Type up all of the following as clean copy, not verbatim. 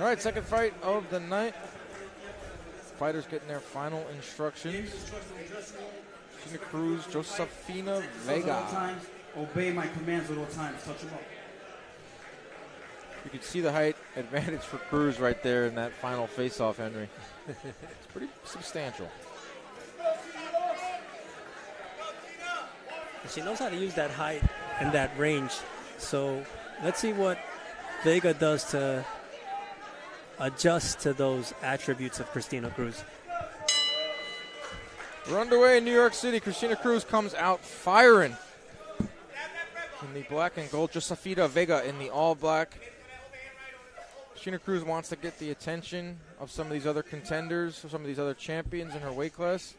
All right, second fight of the night. Fighters getting their final instructions. Christina Cruz, Josefina Vega. Obey my commands at all times. Touch him up. You can see the height advantage for Cruz right there in that final face-off, Henry. It's pretty substantial. She knows how to use that height and that range. So let's see what Vega does to adjust to those attributes of Christina Cruz. We're underway in New York City. Christina Cruz comes out firing in the black and gold. Josefina Vega in the all-black. Christina Cruz wants to get the attention of some of these other contenders, some of these other champions in her weight class.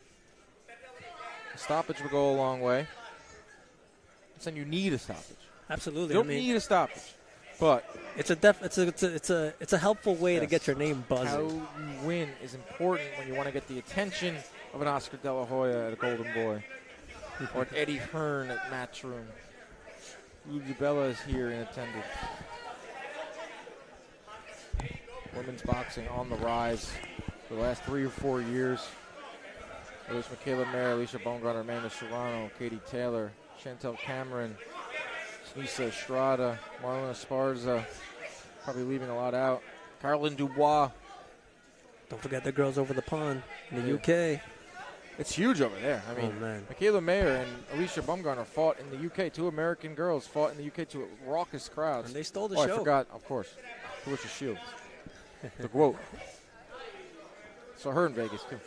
A stoppage would go a long way. I'm saying you need a stoppage. Absolutely. You don't need a stoppage, but it's a helpful way to get your name buzzing. How you win is important when you want to get the attention of an Oscar De La Hoya at a Golden Boy, or an Eddie Hearn at Matchroom. Lujabella is here in attendance. Women's boxing on the rise for the last 3 or 4 years. There's Michaela Mayer, Alicia Baumgartner, Amanda Serrano, Katie Taylor, Chantel Cameron, Snisa Estrada, Marlon Esparza, probably leaving a lot out. Caroline Dubois. Don't forget the girls over the pond in the UK. It's huge over there. I mean, Michaela Mayer and Alicia Baumgartner fought in the UK. 2 American girls fought in the UK to raucous crowds. And they stole the show. I forgot, of course. Clarissa Shields. The quote. Saw her in Vegas, too.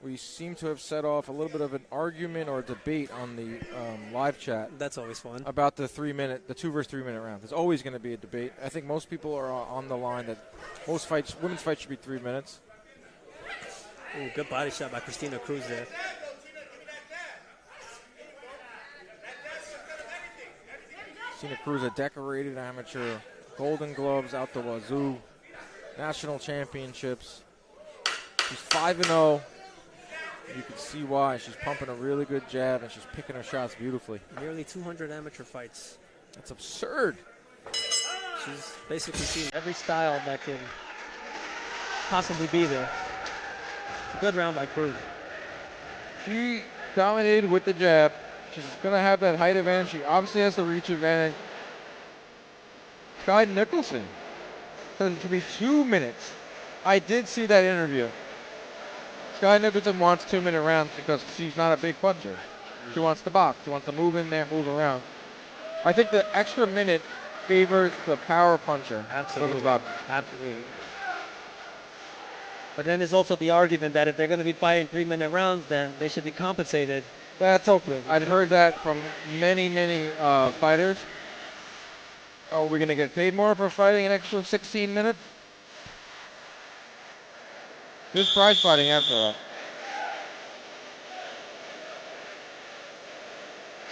We seem to have set off a little bit of an argument or a debate on the live chat. That's always fun. About the 2 versus 3 minute round. There's always going to be a debate. I think most people are on the line that most fights, women's fights, should be 3 minutes. Ooh, good body shot by Christina Cruz there. Christina Cruz, a decorated amateur, Golden Gloves out the wazoo, national championships. She's 5-0. You can see why. She's pumping a really good jab, and she's picking her shots beautifully. Nearly 200 amateur fights. That's absurd. She's basically seen every style that can possibly be there. Good round by Cruz. She dominated with the jab. She's going to have that height advantage. She obviously has the reach advantage. Sky Nicholson said it should be 2 minutes. I did see that interview. Sky Nicholson wants 2 minute rounds because she's not a big puncher. She wants to box. She wants to move in there, move around. I think the extra minute favors the power puncher. Absolutely. Absolutely. But then there's also the argument that if they're going to be fighting 3 minute rounds, then they should be compensated. That's open. I'd heard that from many fighters. Are we going to get paid more for fighting an extra 16 minutes? Who's prize fighting after that?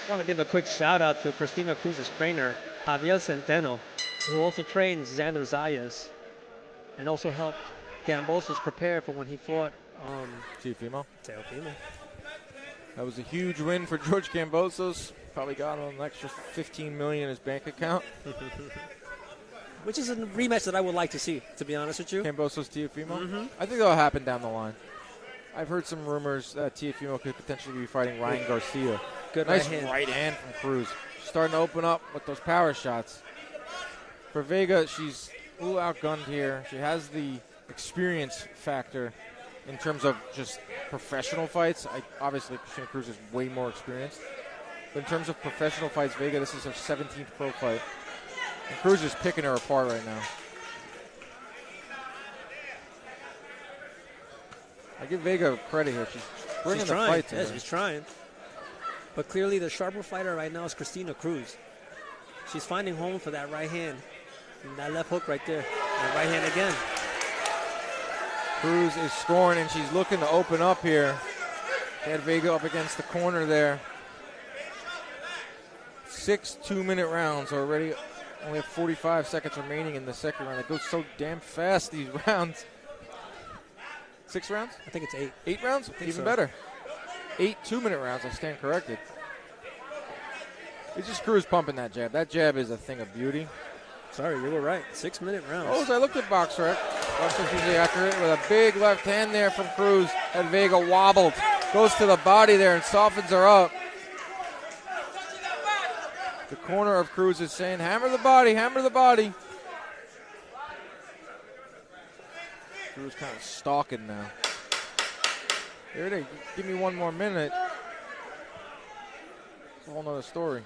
I want to give a quick shout out to Christina Cruz's trainer, Javier Centeno, who also trains Xander Zayas and also helped Gambosos prepare for when he fought Teofimo. Teofimo. That was a huge win for George Gambosos. Probably got him an extra $15 million in his bank account. Which is a rematch that I would like to see, to be honest with you. Gambosos Teofimo? Mm-hmm. I think that'll happen down the line. I've heard some rumors that Teofimo could potentially be fighting Ryan Garcia. Good nice right hand from Cruz. She's starting to open up with those power shots. For Vega, she's a little outgunned here. She has the experience factor in terms of just professional fights. Obviously, Christina Cruz is way more experienced. But in terms of professional fights, Vega, this is her 17th pro fight. And Cruz is picking her apart right now. I give Vega credit here. She's bringing the fight to her. She's trying. But clearly the sharper fighter right now is Christina Cruz. She's finding home for that right hand. And that left hook right there. That right hand again. Cruz is scoring, and she's looking to open up here. She had Vega up against the corner there. 6 2-minute rounds already. Only have 45 seconds remaining in the second round. It goes so damn fast, these rounds. 6 rounds? I think it's 8. 8 rounds? Even better. 8 2-minute rounds, I stand corrected. It's just Cruz pumping that jab. That jab is a thing of beauty. Sorry, you were right. 6-minute rounds. Oh, as I looked at BoxRec, BoxRec's usually accurate with a big left hand there from Cruz. And Vega wobbled, goes to the body there and softens her up. The corner of Cruz is saying, hammer the body, hammer the body. Cruz kind of stalking now. Here it is. Give me one more minute. It's a whole nother story.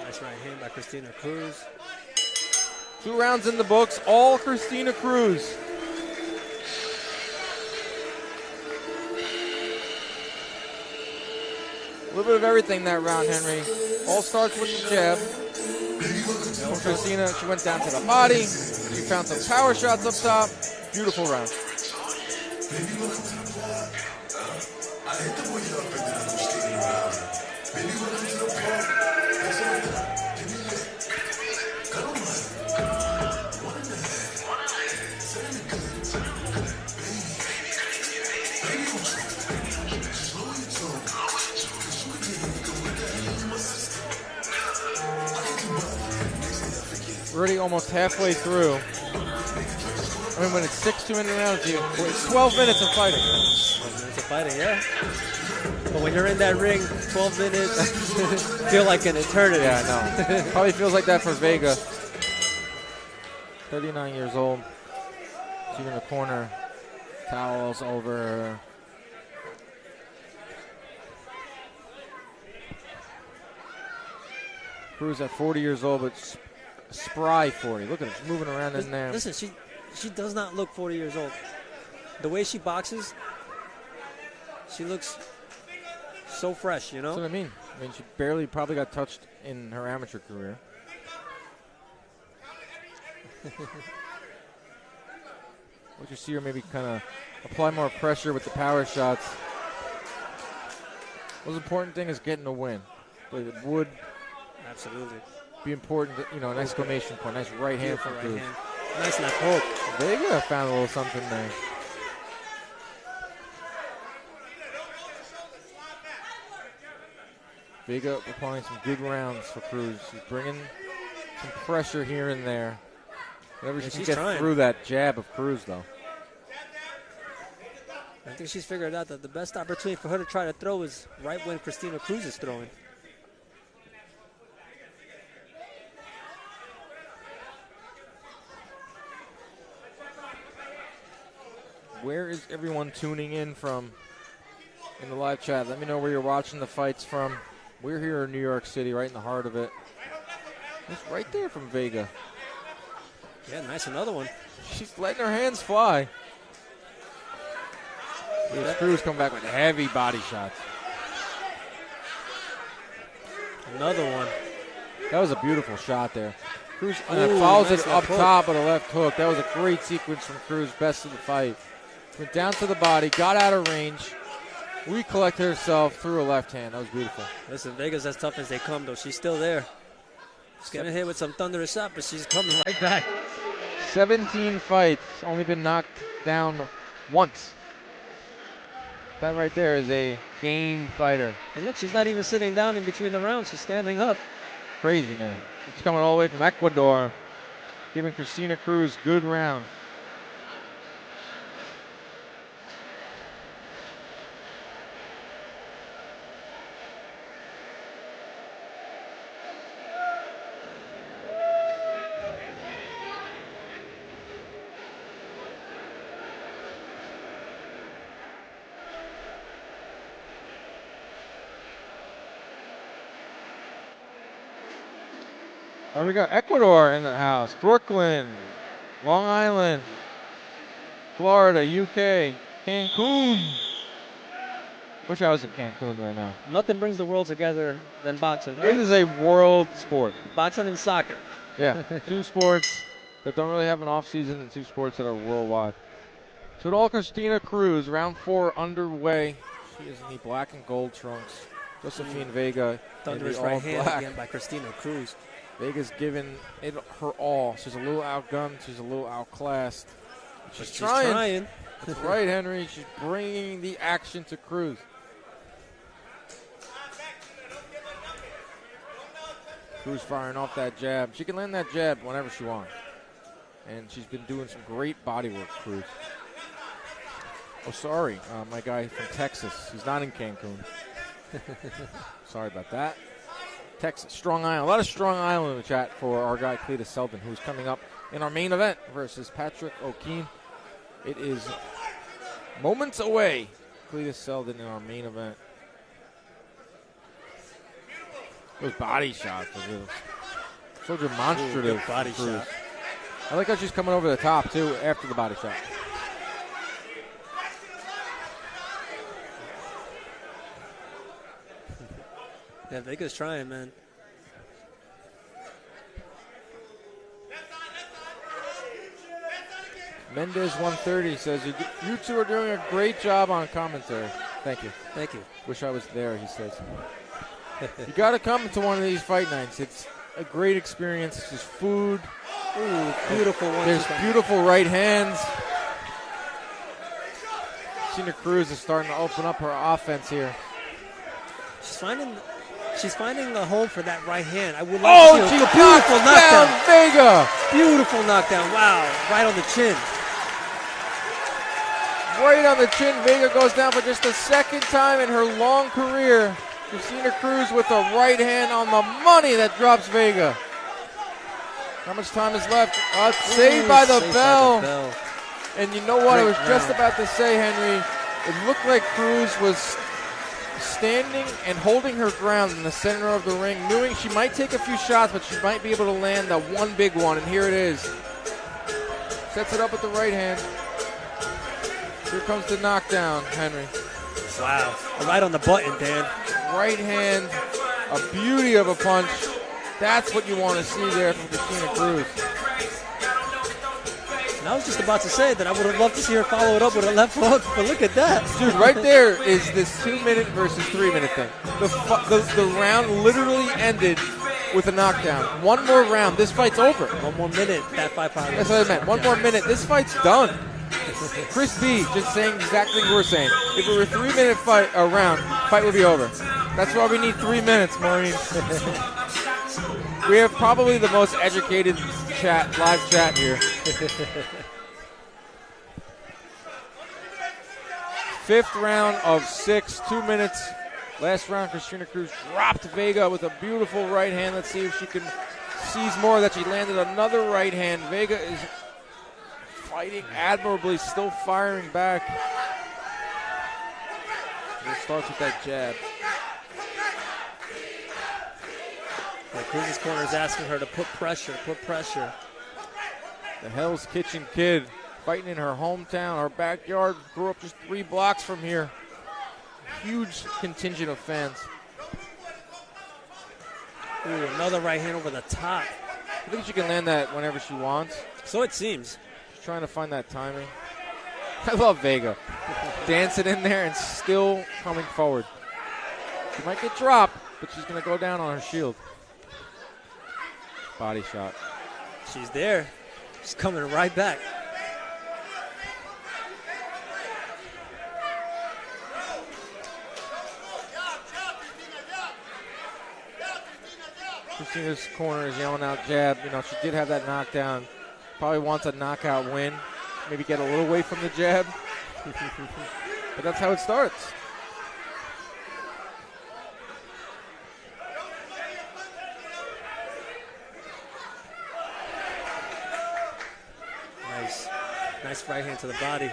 Nice right hand by Christina Cruz. 2 rounds in the books, all Christina Cruz. A little bit of everything that round, Henry. All starts with the jab. From Christina, she went down to the body. She found some power shots up top. Beautiful round. Already almost halfway through. I mean, when it's 6 2-minute rounds, it's 12 minutes of fighting. 12 minutes of fighting, yeah. But when you're in that ring, 12 minutes feel like an eternity. Yeah, I know. Probably feels like that for Vega. 39 years old. She's in the corner. Towels over her. Cruz at 40 years old, but spry 40. Look at her, she's moving around in there. Listen, she does not look 40 years old. The way she boxes, she looks so fresh, you know? That's what I mean. I mean, she barely probably got touched in her amateur career. Would you see her maybe kind of apply more pressure with the power shots? The most important thing is getting a win. But it would absolutely be important, an exclamation point. Nice right hand from Cruz. Nice left hook. Vega found a little something there. Vega applying some good rounds for Cruz. She's bringing some pressure here and there. Whenever she can get through that jab of Cruz, though. I think she's figured out that the best opportunity for her to try to throw is right when Christina Cruz is throwing. Where is everyone tuning in from in the live chat? Let me know where you're watching the fights from. We're here in New York City, right in the heart of it. It's right there from Vega. Yeah, nice, another one. She's letting her hands fly. Cruz come back with heavy body shots. Another one. That was a beautiful shot there. Cruz follows it up top with a left hook. That was a great sequence from Cruz, best of the fight. Went down to the body, got out of range, recollected herself, threw a left hand. That was beautiful. Listen, Vega's as tough as they come, though. She's still there. She's getting hit with some thunderous shot, but she's coming right back. 17 fights, only been knocked down once. That right there is a game fighter. And look, she's not even sitting down in between the rounds. She's standing up. Crazy, man. She's coming all the way from Ecuador, giving Christina Cruz good round. Oh, we got Ecuador in the house. Brooklyn, Long Island, Florida, UK, Cancun. Wish I was in Cancun right now. Nothing brings the world together than boxing. It is a world sport. Boxing and soccer. Yeah, 2 sports that don't really have an off season and 2 sports that are worldwide. So it all Christina Cruz, round 4 underway. She is in the black and gold trunks. Josefina Vega Thunderous in the all right hand black. again by Christina Cruz. Vega's given it her all. She's a little outgunned. She's a little outclassed. She's trying. That's right, Henry. She's bringing the action to Cruz. Cruz firing off that jab. She can land that jab whenever she wants. And she's been doing some great body work, Cruz. Oh, sorry, my guy from Texas. He's not in Cancun. Sorry about that. Texas, Strong Island. A lot of Strong Island in the chat for our guy Cletus Selden, who's coming up in our main event versus Patrick O'Keefe. It is moments away. Cletus Selden in our main event. Those body shots are just so demonstrative. Ooh, body shot. I like how she's coming over the top, too, after the body shot. Yeah, Vega's trying, man. Mendez 130 says, you two are doing a great job on commentary. Thank you. Thank you. Wish I was there, he says. You got to come to one of these fight nights. It's a great experience. There's food. Ooh, beautiful one. There's beautiful right hands. Christina Cruz is starting to open up her offense here. She's finding the home for that right hand. I would like to see a beautiful knockdown. Vega. Beautiful knockdown. Wow. Right on the chin. Right on the chin. Vega goes down for just the second time in her long career. Christina Cruz with a right hand on the money that drops Vega. How much time is left? Saved by the bell. And you know what? I was just about to say, Henry, it looked like Cruz was standing and holding her ground in the center of the ring, knowing she might take a few shots, but she might be able to land that one big one, and here it is. Sets it up with the right hand. Here comes the knockdown, Henry. Wow. Right on the button, Dan. Right hand, a beauty of a punch. That's what you want to see there from Christina Cruz. And I was just about to say that I would have loved to see her follow it up with a left hook, but look at that. Dude, right there is this 2-minute versus 3-minute thing. The round literally ended with a knockdown. One more round, this fight's over. 1 more minute, that fight probably. That's what I meant. One more minute, this fight's done. Chris B just saying exactly what we're saying. If it were a 3-minute fight, a round, fight would be over. That's why we need 3 minutes, Maureen. We have probably the most educated chat, live chat here. Fifth round of 6, 2 minutes. Last round, Christina Cruz dropped Vega with a beautiful right hand. Let's see if she can seize more. That she landed another right hand. Vega is fighting admirably, still firing back. It starts with that jab. Cruz's corner is asking her to put pressure, The Hell's Kitchen kid fighting in her hometown, her backyard, grew up just 3 blocks from here. Huge contingent of fans. Ooh, another right hand over the top. I think she can land that whenever she wants. So it seems. She's trying to find that timing. I love Vega. Dancing in there and still coming forward. She might get dropped, but she's going to go down on her shield. Body shot. She's there. She's coming right back. Christina's corner is yelling out jab. You know, she did have that knockdown. Probably wants a knockout win. Maybe get a little away from the jab. But that's how it starts. Nice right hand to the body.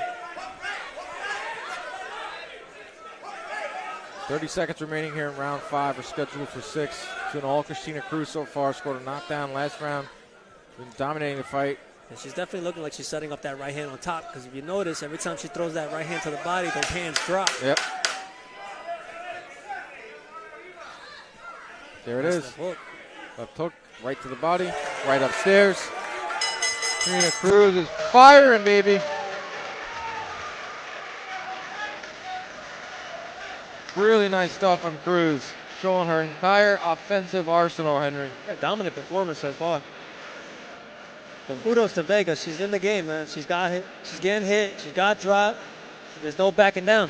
30 seconds remaining here in round 5. We're scheduled for 6. Doing all Christina Cruz so far. Scored a knockdown last round. Been dominating the fight. And she's definitely looking like she's setting up that right hand on top, because if you notice, every time she throws that right hand to the body, those hands drop. Yep. There it is. Left hook, right to the body, right upstairs. Christina Cruz is firing, baby. Really nice stuff from Cruz. Showing her entire offensive arsenal, Henry. Yeah, dominant performance so far. Kudos to Vega. She's in the game, man. She's got hit. She's getting hit. She got dropped. There's no backing down.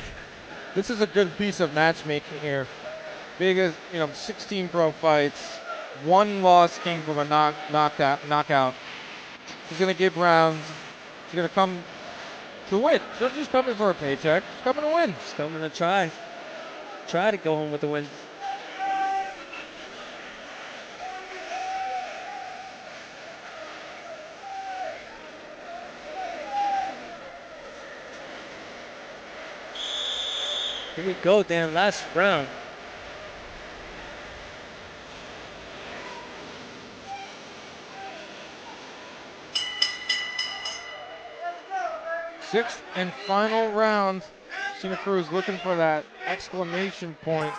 This is a good piece of matchmaking here. Vega's, 16 pro fights. One loss came from a knockout. She's going to give rounds. She's going to come to win. She's not just coming for a paycheck. She's coming to win. She's coming to try to go home with the win. Here we go, Dan. Last round. Sixth and final round. Christina Cruz looking for that exclamation point.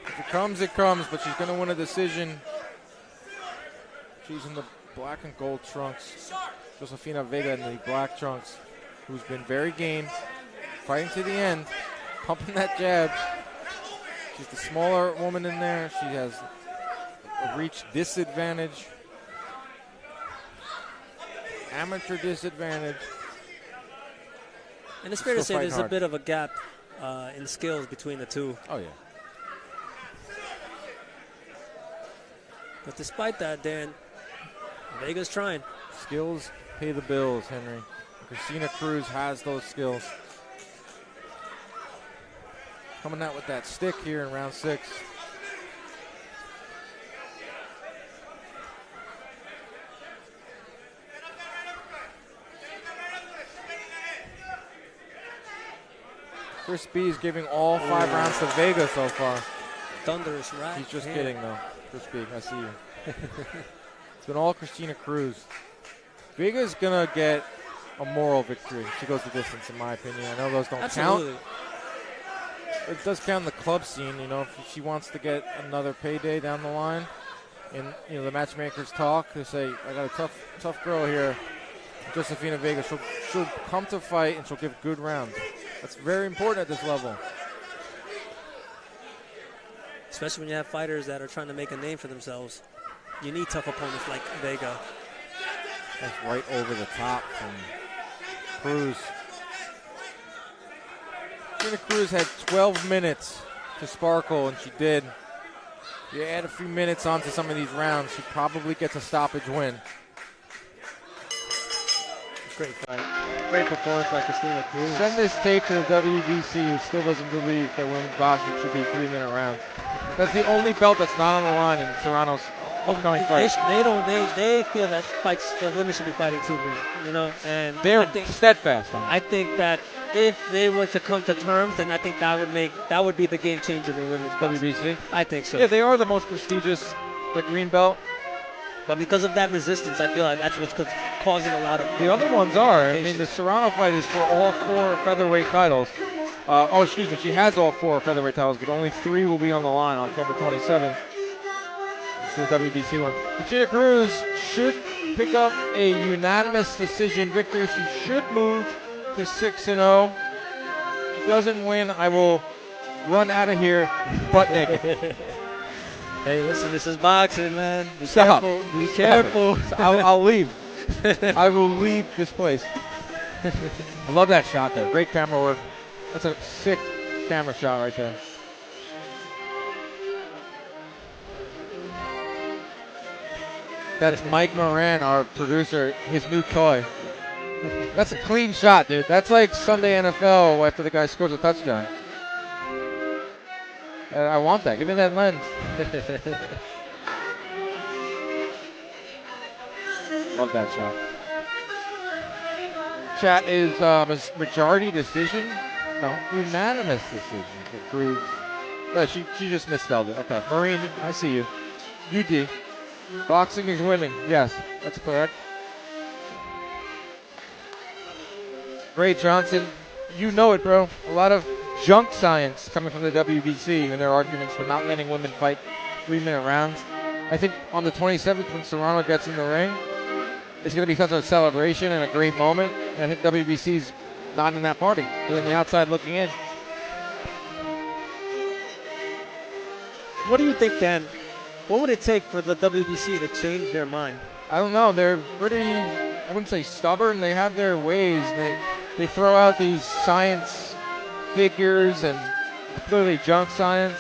If it comes, it comes, but she's going to win a decision. She's in the black and gold trunks. Josefina Vega in the black trunks, who's been very game, fighting to the end, pumping that jab. She's the smaller woman in there. She has a reach disadvantage, amateur disadvantage. And it's fair to say Still there's fighting a bit of a gap in skills between the two. Oh, yeah. But despite that, Dan, Vega's trying. Skills pay the bills, Henry. Christina Cruz has those skills. Coming out with that stick here in round 6. Chris B is giving all 5 rounds to Vega so far. Thunderous right. He's just hand. kidding, though. Chris B, I see you. It's been all Christina Cruz. Vega's going to get a moral victory. She goes the distance, in my opinion. I know those don't Absolutely. count. It does count in the club scene, you know, if she wants to get another payday down the line. And, you know, the matchmakers talk. They say, I got a tough girl here. Josefina Vega, she'll come to fight and she'll give good rounds. That's very important at this level. Especially when you have fighters that are trying to make a name for themselves. You need tough opponents like Vega. That's right over the top from Cruz. Christina Cruz had 12 minutes to sparkle, and she did. You add a few minutes onto some of these rounds, she probably gets a stoppage win. Great fight. Great performance by Christina Cruz. Send this tape to the WBC who still doesn't believe that women's boxing should be 3-minute rounds. That's the only belt that's not on the line in Serrano's upcoming fight. They feel that fights, the women should be fighting 2 minutes, you know, and They're steadfast on it. I think that if they were to come to terms, then I think that would be the game changer in women's boxing. WBC? I think so. Yeah, they are the most prestigious, the green belt. But because of that resistance, I feel like that's what's causing a lot of. The other ones are. I mean, the Serrano fight is for all 4 featherweight titles. She has all 4 featherweight titles, but only 3 will be on the line on October 27th. This is the WBC one. Christina Cruz should pick up a unanimous decision victory. She should move to 6-0. If she doesn't win, I will run out of here butt naked. Hey, listen, this is boxing, man. Be Stop. careful. Be careful. I'll leave. I will leave this place. I love that shot there. Great camera work. That's a sick camera shot right there. That's Mike Moran, our producer, his new toy. That's a clean shot, dude. That's like Sunday NFL after the guy scores a touchdown. I want that. Give me that lens. Love that shot. Chat is majority decision. No, unanimous decision for Cruz. She just misspelled it. Okay. Marine, I see you. UD. Boxing is winning. Yes, that's correct. Ray Johnson, you know it, bro. A lot of junk science coming from the WBC in their arguments for not letting women fight 3-minute rounds. I think on the 27th when Serrano gets in the ring, it's going to be such a celebration and a great moment. And I think WBC's not in that party. They're on the outside looking in. What do you think, Dan? What would it take for the WBC to change their mind? I don't know. They're pretty, I wouldn't say stubborn. They have their ways. They throw out these science figures and clearly junk science.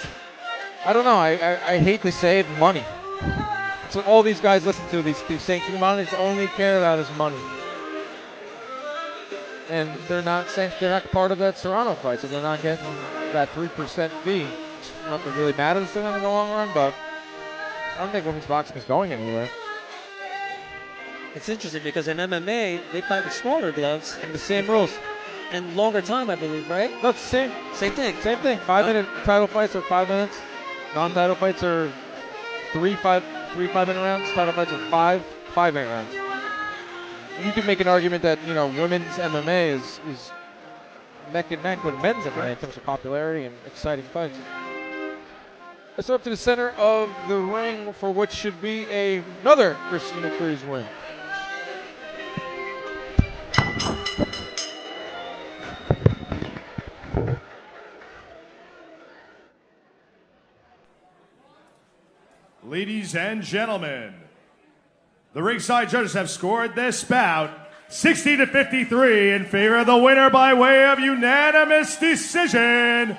I don't know. I hate to say it, money. what all these guys listen to. These St. Humanities only care about is money. And they're not part of that Serrano fight, so they're not getting that 3% fee. Not that really matters to them in the long run, but I don't think women's boxing is going anywhere. It's interesting because in MMA, they fight with smaller gloves. And the same rules. And longer time, I believe, right? No, it's the same. Same thing. Same thing. 5-minute title fights are 5 minutes. Non-title fights are 3 5-minute rounds. Title fights are 5-minute rounds. You can make an argument that, you know, women's MMA is neck and neck with men's MMA in terms of popularity and exciting fights. Let's up to the center of the ring for what should be another Christina Cruz win. Ladies and gentlemen, the ringside judges have scored this bout 60-53 in favor of the winner by way of unanimous decision,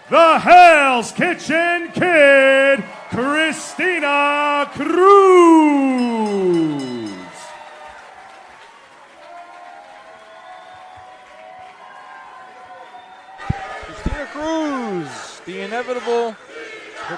the Hell's Kitchen Kid, Christina Cruz. Christina Cruz, the inevitable